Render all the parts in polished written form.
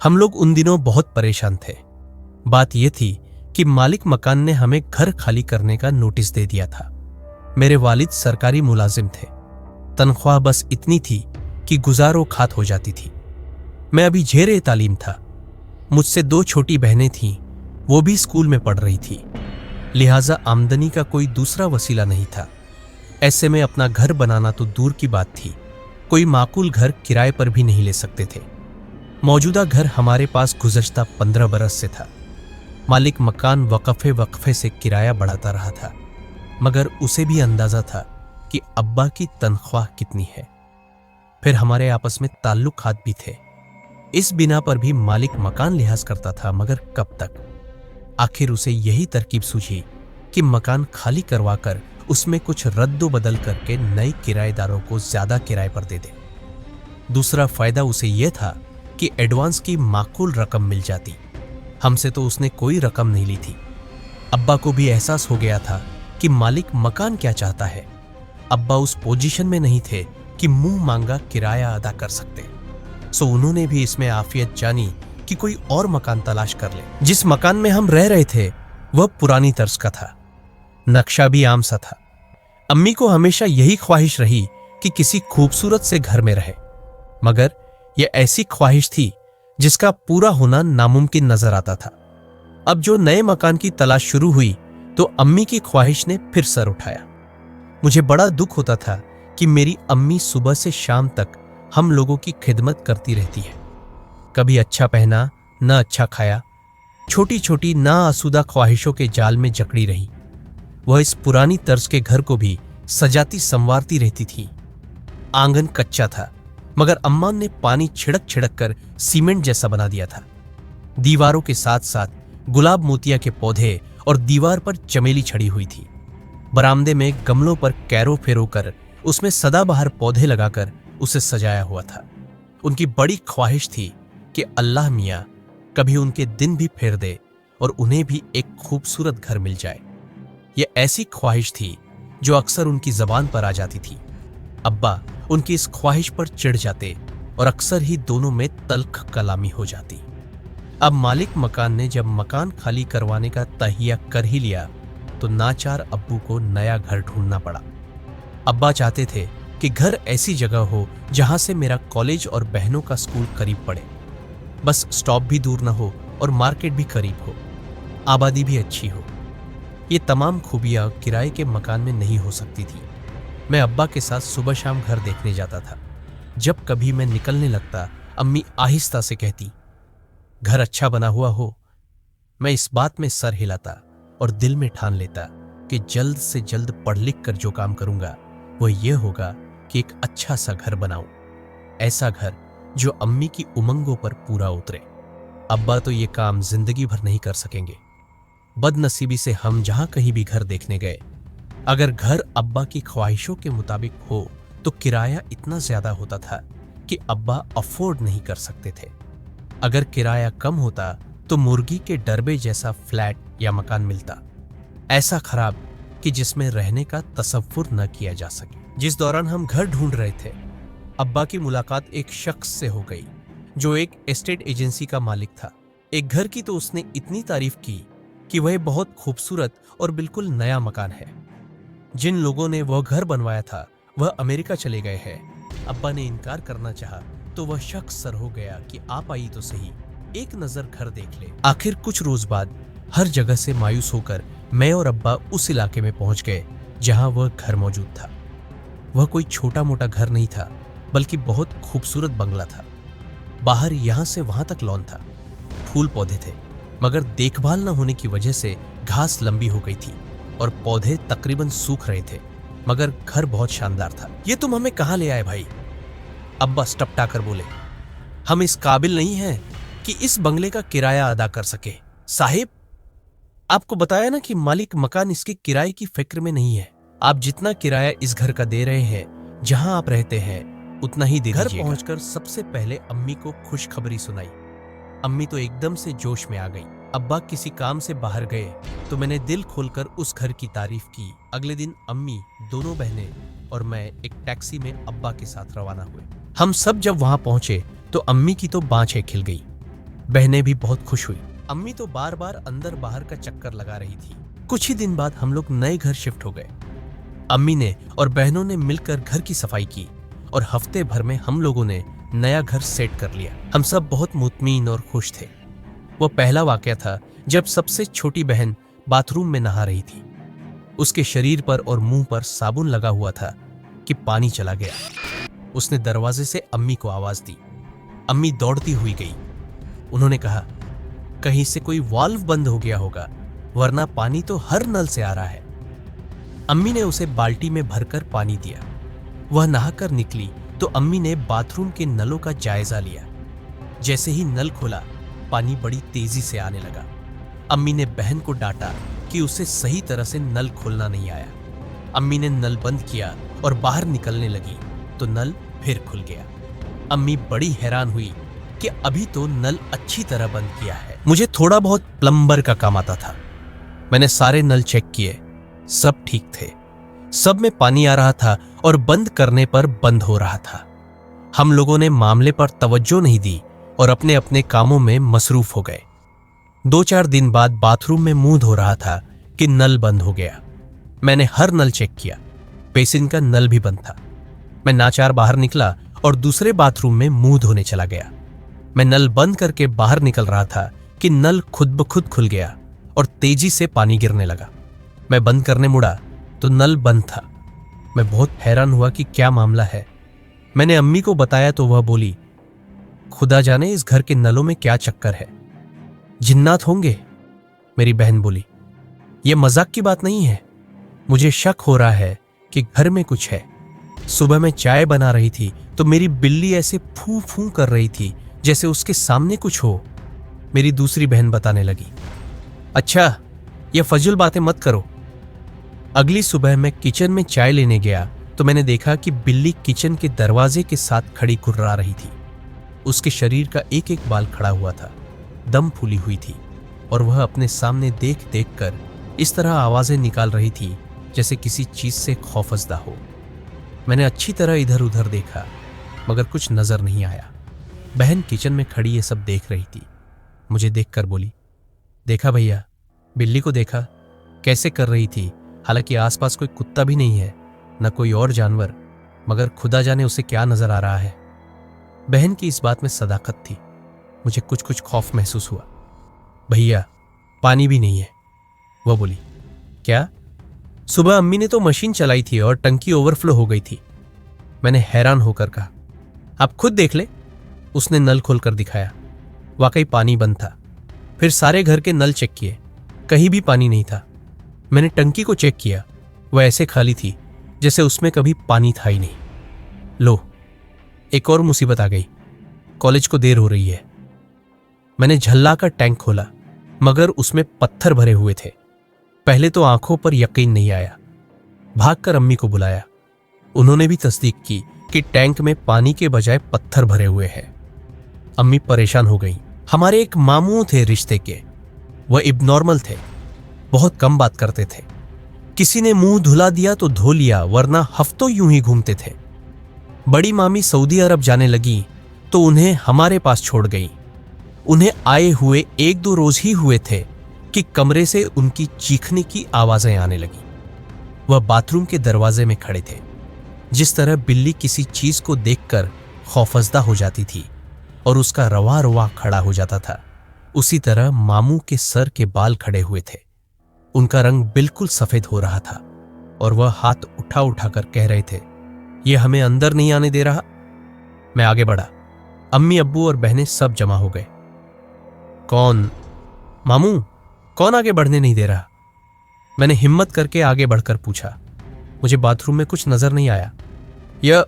हम लोग उन दिनों बहुत परेशान थे। बात यह थी कि मालिक मकान ने हमें घर खाली करने का नोटिस दे दिया था। मेरे वालिद सरकारी मुलाजिम थे। तनख्वाह बस इतनी थी कि गुजारो खात हो जाती थी। मैं अभी झेरे तालीम था। मुझसे 2 छोटी बहनें थीं, वो भी स्कूल में पढ़ रही थी। लिहाजा आमदनी का कोई दूसरा वसीला नहीं था। ऐसे में अपना घर बनाना तो दूर की बात थी, कोई माकूल घर किराए पर भी नहीं ले सकते थे। मौजूदा घर हमारे पास गुज़श्ता 15 बरस से था। मालिक मकान वक्फे वक्फे से किराया बढ़ाता रहा था, मगर उसे भी अंदाजा था कि अब्बा की तनख्वाह कितनी है। फिर हमारे आपस में ताल्लुकात भी थे। इस बिना पर भी मालिक मकान लिहाज करता था, मगर कब तक। आखिर उसे यही तरकीब सूझी कि मकान खाली करवाकर उसमें कुछ रद्दो बदल करके नए किराएदारों को ज्यादा किराए पर दे दे। दूसरा फायदा उसे यह था कि एडवांस की माकूल रकम मिल जाती। हमसे तो उसने कोई रकम नहीं ली थी। अब्बा को भी एहसास हो गया था कि मालिक मकान क्या चाहता है। अब्बा उस पोजीशन में नहीं थे कि मुंह मांगा किराया अदा कर सकते, सो उन्होंने भी इसमें आफियत जानी कि कोई और मकान तलाश कर ले। जिस मकान में हम रह रहे थे वह पुरानी तर्ज का था, नक्शा भी आम सा था। अम्मी को हमेशा यही ख्वाहिश रही कि किसी खूबसूरत से घर में रहे, मगर यह ऐसी ख्वाहिश थी जिसका पूरा होना नामुमकिन नजर आता था। अब जो नए मकान की तलाश शुरू हुई तो अम्मी की ख्वाहिश ने फिर सर उठाया। मुझे बड़ा दुख होता था कि मेरी अम्मी सुबह से शाम तक हम लोगों की खिदमत करती रहती है। कभी अच्छा पहना न अच्छा खाया, छोटी छोटी ना आसूदा ख्वाहिशों के जाल में जकड़ी रही। वह इस पुरानी तर्ज के घर को भी सजाती संवारती रहती थी। आंगन कच्चा था, मगर अम्मा ने पानी छिड़क छिड़क कर सीमेंट जैसा बना दिया था। दीवारों के साथ साथ गुलाब मोतिया के पौधे और दीवार पर चमेली छड़ी हुई थी। बरामदे में गमलों पर कैरो फेरो कर उसमें सदाबहार पौधे लगाकर उसे सजाया हुआ था। उनकी बड़ी ख्वाहिश थी कि अल्लाह मियाँ कभी उनके दिन भी फेर दे और उन्हें भी एक खूबसूरत घर मिल जाए। यह ऐसी ख्वाहिश थी जो अक्सर उनकी जबान पर आ जाती थी। अब्बा उनकी इस ख्वाहिश पर चिढ़ जाते और अक्सर ही दोनों में तल्ख कलामी हो जाती। अब मालिक मकान ने जब मकान खाली करवाने का तहिया कर ही लिया तो नाचार अब्बू को नया घर ढूंढना पड़ा। अब्बा चाहते थे कि घर ऐसी जगह हो जहां से मेरा कॉलेज और बहनों का स्कूल करीब पड़े, बस स्टॉप भी दूर न हो और मार्केट भी करीब हो, आबादी भी अच्छी हो। ये तमाम खूबियां किराए के मकान में नहीं हो सकती थी। मैं अब्बा के साथ सुबह शाम घर देखने जाता था। जब कभी मैं निकलने लगता, अम्मी आहिस्ता से कहती, घर अच्छा बना हुआ हो। मैं इस बात में सर हिलाता और दिल में ठान लेता कि जल्द से जल्द पढ़ लिख कर जो काम करूंगा वह यह होगा कि एक अच्छा सा घर बनाऊं, ऐसा घर जो अम्मी की उमंगों पर पूरा उतरे। अब्बा तो ये काम जिंदगी भर नहीं कर सकेंगे। बदनसीबी से हम जहां कहीं भी घर देखने गए, अगर घर अब्बा की ख्वाहिशों के मुताबिक हो तो किराया इतना ज्यादा होता था कि अब्बा अफोर्ड नहीं कर सकते थे। अगर किराया कम होता तो मुर्गी के डरबे जैसा फ्लैट या मकान मिलता, ऐसा खराब कि जिसमें रहने का तसव्वुर न किया जा सके। जिस दौरान हम घर ढूंढ रहे थे, अब्बा की मुलाकात एक शख्स से हो गई जो एक एस्टेट एजेंसी का मालिक था। एक घर की तो उसने इतनी तारीफ की कि वह बहुत खूबसूरत और बिल्कुल नया मकान है। जिन लोगों ने वह घर बनवाया था वह अमेरिका चले गए हैं। अब्बा ने इनकार करना चाहा तो वह शख्स सर हो गया कि आप आई तो सही, एक नजर घर देख ले। आखिर कुछ रोज बाद हर जगह से मायूस होकर मैं और अब्बा उस इलाके में पहुंच गए जहां वह घर मौजूद था। वह कोई छोटा मोटा घर नहीं था, बल्कि बहुत खूबसूरत बंगला था। बाहर यहां से वहां तक लॉन था, फूल पौधे थे, मगर देखभाल न होने की वजह से घास लंबी हो गई थी और पौधे तकरीबन सूख रहे थे, मगर घर बहुत शानदार था। ये तुम हमें कहां ले आए भाई? अब्बा स्टपटा कर बोले, हम इस काबिल नहीं हैं कि इस बंगले का किराया अदा कर सके। साहिब, आपको बताया ना कि मालिक मकान इसके किराए की फिक्र में नहीं है। आप जितना किराया इस घर का दे रहे हैं, जहां आप रहते हैं उतना ही दे दीजिएगा। घर पहुंचकर सबसे पहले अम्मी को खुशखबरी सुनाई। अम्मी तो एकदम से जोश में आ गई। अब्बा किसी काम से बाहर गए तो मैंने दिल खोलकर उस घर की तारीफ की। अगले दिन अम्मी, दोनों बहनें और मैं एक टैक्सी में अब्बा के साथ रवाना हुए। हम सब जब वहां पहुंचे तो अम्मी की तो बाँछें खिल गई। बहनें भी बहुत खुश हुई। अम्मी तो बार बार अंदर बाहर का चक्कर लगा रही थी। कुछ ही दिन बाद हम लोग नए घर शिफ्ट हो गए। अम्मी ने और बहनों ने मिलकर घर की सफाई की और हफ्ते भर में हम लोगों ने नया घर सेट कर लिया। हम सब बहुत मुतमीन और खुश थे। वो पहला वाकया था जब सबसे छोटी बहन बाथरूम में नहा रही थी। उसके शरीर पर और मुंह पर साबुन लगा हुआ था कि पानी चला गया। उसने दरवाजे से अम्मी को आवाज दी। अम्मी दौड़ती हुई गई। उन्होंने कहा, कहीं से कोई वाल्व बंद हो गया होगा, वरना पानी तो हर नल से आ रहा है। अम्मी ने उसे बाल्टी में भरकर पानी दिया। वह नहाकर निकली तो अम्मी ने बाथरूम के नलों का जायजा लिया। जैसे ही नल खोला, पानी बड़ी तेजी से आने लगा। अम्मी ने बहन को डांटा कि उसे सही तरह से नल खोलना नहीं आया। अम्मी ने नल बंद किया और बाहर निकलने लगी तो नल फिर खुल गया। अम्मी बड़ी हैरान हुई कि अभी तो नल अच्छी तरह बंद किया है। मुझे थोड़ा बहुत प्लम्बर का काम आता था। मैंने सारे नल चेक किए, सब ठीक थे। सब में पानी आ रहा था और बंद करने पर बंद हो रहा था। हम लोगों ने मामले पर तवज्जो नहीं दी और अपने अपने कामों में मसरूफ हो गए। 2-4 दिन बाद बाथरूम में मुंह धो रहा था कि नल बंद हो गया। मैंने हर नल चेक किया, बेसिन का नल भी बंद था। मैं नाचार बाहर निकला और दूसरे बाथरूम में मुंह धोने चला गया। मैं नल बंद करके बाहर निकल रहा था कि नल खुद ब खुद खुल गया और तेजी से पानी गिरने लगा। मैं बंद करने मुड़ा तो नल बंद था। मैं बहुत हैरान हुआ कि क्या मामला है। मैंने अम्मी को बताया तो वह बोली, खुदा जाने इस घर के नलों में क्या चक्कर है, जिन्नात होंगे। मेरी बहन बोली, यह मजाक की बात नहीं है, मुझे शक हो रहा है कि घर में कुछ है। सुबह मैं चाय बना रही थी तो मेरी बिल्ली ऐसे फू फू कर रही थी जैसे उसके सामने कुछ हो। मेरी दूसरी बहन बताने लगी, अच्छा यह फजूल बातें मत करो। अगली सुबह मैं किचन में चाय लेने गया तो मैंने देखा कि बिल्ली किचन के दरवाजे के साथ खड़ी कुर्रा रही थी। उसके शरीर का एक एक बाल खड़ा हुआ था, दम फूली हुई थी और वह अपने सामने देख देख कर इस तरह आवाजें निकाल रही थी जैसे किसी चीज से खौफजदा हो। मैंने अच्छी तरह इधर उधर देखा मगर कुछ नजर नहीं आया। बहन किचन में खड़ी ये सब देख रही थी। मुझे देखकर बोली, देखा भैया, बिल्ली को देखा कैसे कर रही थी। हालांकि आसपास कोई कुत्ता भी नहीं है, न कोई और जानवर, मगर खुदा जाने उसे क्या नजर आ रहा है। बहन की इस बात में सदाकत थी। मुझे कुछ कुछ खौफ महसूस हुआ। भैया पानी भी नहीं है, वह बोली। क्या? सुबह अम्मी ने तो मशीन चलाई थी और टंकी ओवरफ्लो हो गई थी। मैंने हैरान होकर कहा, आप खुद देख ले। उसने नल खोलकर दिखाया। वाकई पानी बंद था। फिर सारे घर के नल चेक किए, कहीं भी पानी नहीं था। मैंने टंकी को चेक किया, वह ऐसे खाली थी जैसे उसमें कभी पानी था ही नहीं। लो, एक और मुसीबत आ गई। कॉलेज को देर हो रही है। मैंने झल्ला का टैंक खोला मगर उसमें पत्थर भरे हुए थे। पहले तो आंखों पर यकीन नहीं आया। भागकर अम्मी को बुलाया। उन्होंने भी तस्दीक की कि टैंक में पानी के बजाय पत्थर भरे हुए हैं। अम्मी परेशान हो गई। हमारे एक मामू थे रिश्ते के, वह इब्नॉर्मल थे, बहुत कम बात करते थे। किसी ने मुंह धुला दिया तो धो लिया, वरना हफ्तों यूं ही घूमते थे। बड़ी मामी सऊदी अरब जाने लगी तो उन्हें हमारे पास छोड़ गई। उन्हें आए हुए 1-2 रोज ही हुए थे कि कमरे से उनकी चीखने की आवाजें आने लगी। वह बाथरूम के दरवाजे में खड़े थे। जिस तरह बिल्ली किसी चीज को देखकर खौफजदा हो जाती थी और उसका रवा रवा खड़ा हो जाता था, उसी तरह मामू के सर के बाल खड़े हुए थे। उनका रंग बिल्कुल सफेद हो रहा था और वह हाथ उठा उठाकर कह रहे थे, यह हमें अंदर नहीं आने दे रहा। मैं आगे बढ़ा। अम्मी, अब्बू और बहनें सब जमा हो गए। कौन? मामू, कौन आगे बढ़ने नहीं दे रहा? मैंने हिम्मत करके आगे बढ़कर पूछा। मुझे बाथरूम में कुछ नजर नहीं आया। यह,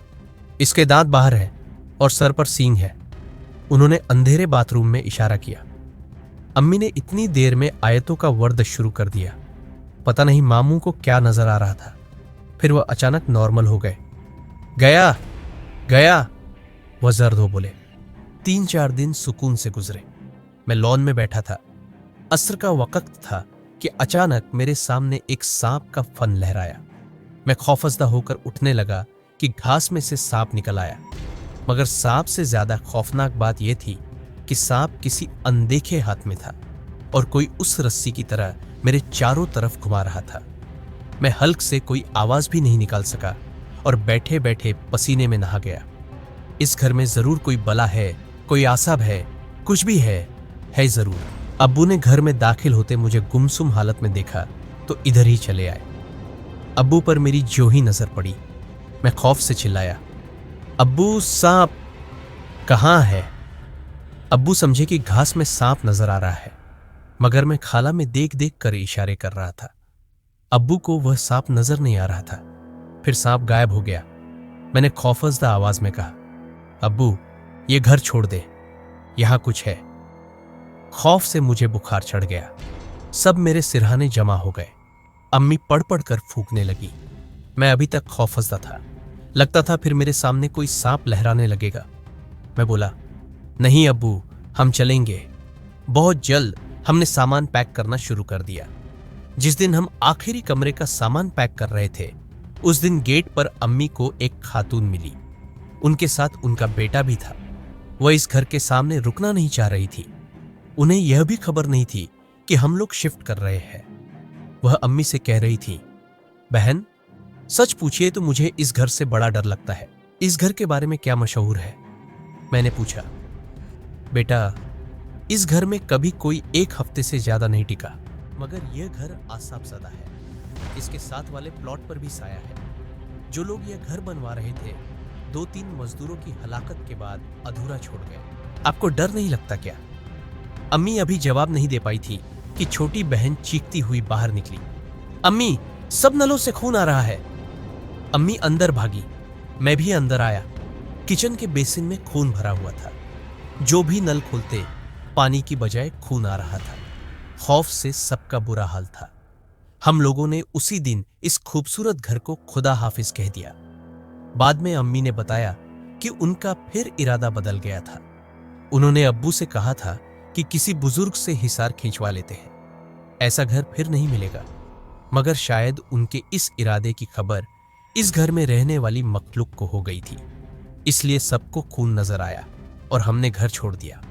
इसके दांत बाहर है और सर पर सींग है। उन्होंने अंधेरे बाथरूम में इशारा किया। अम्मी ने इतनी देर में आयतों का वर्द शुरू कर दिया। पता नहीं मामू को क्या नजर आ रहा था। फिर वह अचानक नॉर्मल हो गए। गया गया, वह जर्द हो बोले। 3-4 दिन सुकून से गुजरे। मैं लॉन में बैठा था। असर का वक्त था कि अचानक मेरे सामने एक सांप का फन लहराया। मैं खौफजदा होकर उठने लगा कि घास में से सांप निकल आया। मगर सांप से ज्यादा खौफनाक बात यह थी कि सांप किसी अनदेखे हाथ में था और कोई उस रस्सी की तरह मेरे चारों तरफ घुमा रहा था। मैं हल्क से कोई आवाज भी नहीं निकाल सका और बैठे बैठे पसीने में नहा गया। इस घर में जरूर कोई बला है, कोई आसाब है, कुछ भी है जरूर। अब्बू ने घर में दाखिल होते मुझे गुमसुम हालत में देखा तो इधर ही चले आए। अब्बू पर मेरी ज्यों ही नजर पड़ी, मैं खौफ से चिल्लाया, अब्बू सांप कहाँ है? अब्बू समझे कि घास में सांप नजर आ रहा है, मगर मैं खाला में देख देख कर इशारे कर रहा था। अब्बू को वह सांप नजर नहीं आ रहा था। फिर सांप गायब हो गया। मैंने खौफजदा आवाज में कहा, अब्बू ये घर छोड़ दे, यहां कुछ है। खौफ से मुझे बुखार चढ़ गया। सब मेरे सिरहाने जमा हो गए। अम्मी पढ़ पढ़ कर फूंकने लगी। मैं अभी तक खौफजदा था। लगता था फिर मेरे सामने कोई सांप लहराने लगेगा। मैं बोला, नहीं अब्बू, हम चलेंगे। बहुत जल्द हमने सामान पैक करना शुरू कर दिया। जिस दिन हम आखिरी कमरे का सामान पैक कर रहे थे, उस दिन गेट पर अम्मी को एक खातून मिली। उनके साथ उनका बेटा भी था। वह इस घर के सामने रुकना नहीं चाह रही थी। उन्हें यह भी खबर नहीं थी कि हम लोग शिफ्ट कर रहे हैं। वह अम्मी से कह रही थी, बहन सच पूछिए तो मुझे इस घर से बड़ा डर लगता है। इस घर के बारे में क्या मशहूर है? मैंने पूछा, बेटा इस घर में कभी कोई एक हफ्ते से ज्यादा नहीं टिका, मगर यह घर आसाबज़दा है। इसके साथ वाले प्लॉट पर भी साया है। जो लोग यह घर बनवा रहे थे, 2-3 मजदूरों की हलाकत के बाद अधूरा छोड़ गए। आपको डर नहीं लगता क्या? अम्मी अभी जवाब नहीं दे पाई थी कि छोटी बहन चीखती हुई बाहर निकली, अम्मी सब नलों से खून आ रहा है। अम्मी अंदर भागी। मैं भी अंदर आया। किचन के बेसिन में खून भरा हुआ था। जो भी नल खोलते पानी की बजाय खून आ रहा था। खौफ से सबका बुरा हाल था। हम लोगों ने उसी दिन इस खूबसूरत घर को खुदा हाफिज कह दिया। बाद में अम्मी ने बताया कि उनका फिर इरादा बदल गया था। उन्होंने अब्बू से कहा था कि किसी बुजुर्ग से हिसार खींचवा लेते हैं, ऐसा घर फिर नहीं मिलेगा। मगर शायद उनके इस इरादे की खबर इस घर में रहने वाली मखलूक को हो गई थी, इसलिए सबको खून नजर आया और हमने घर छोड़ दिया।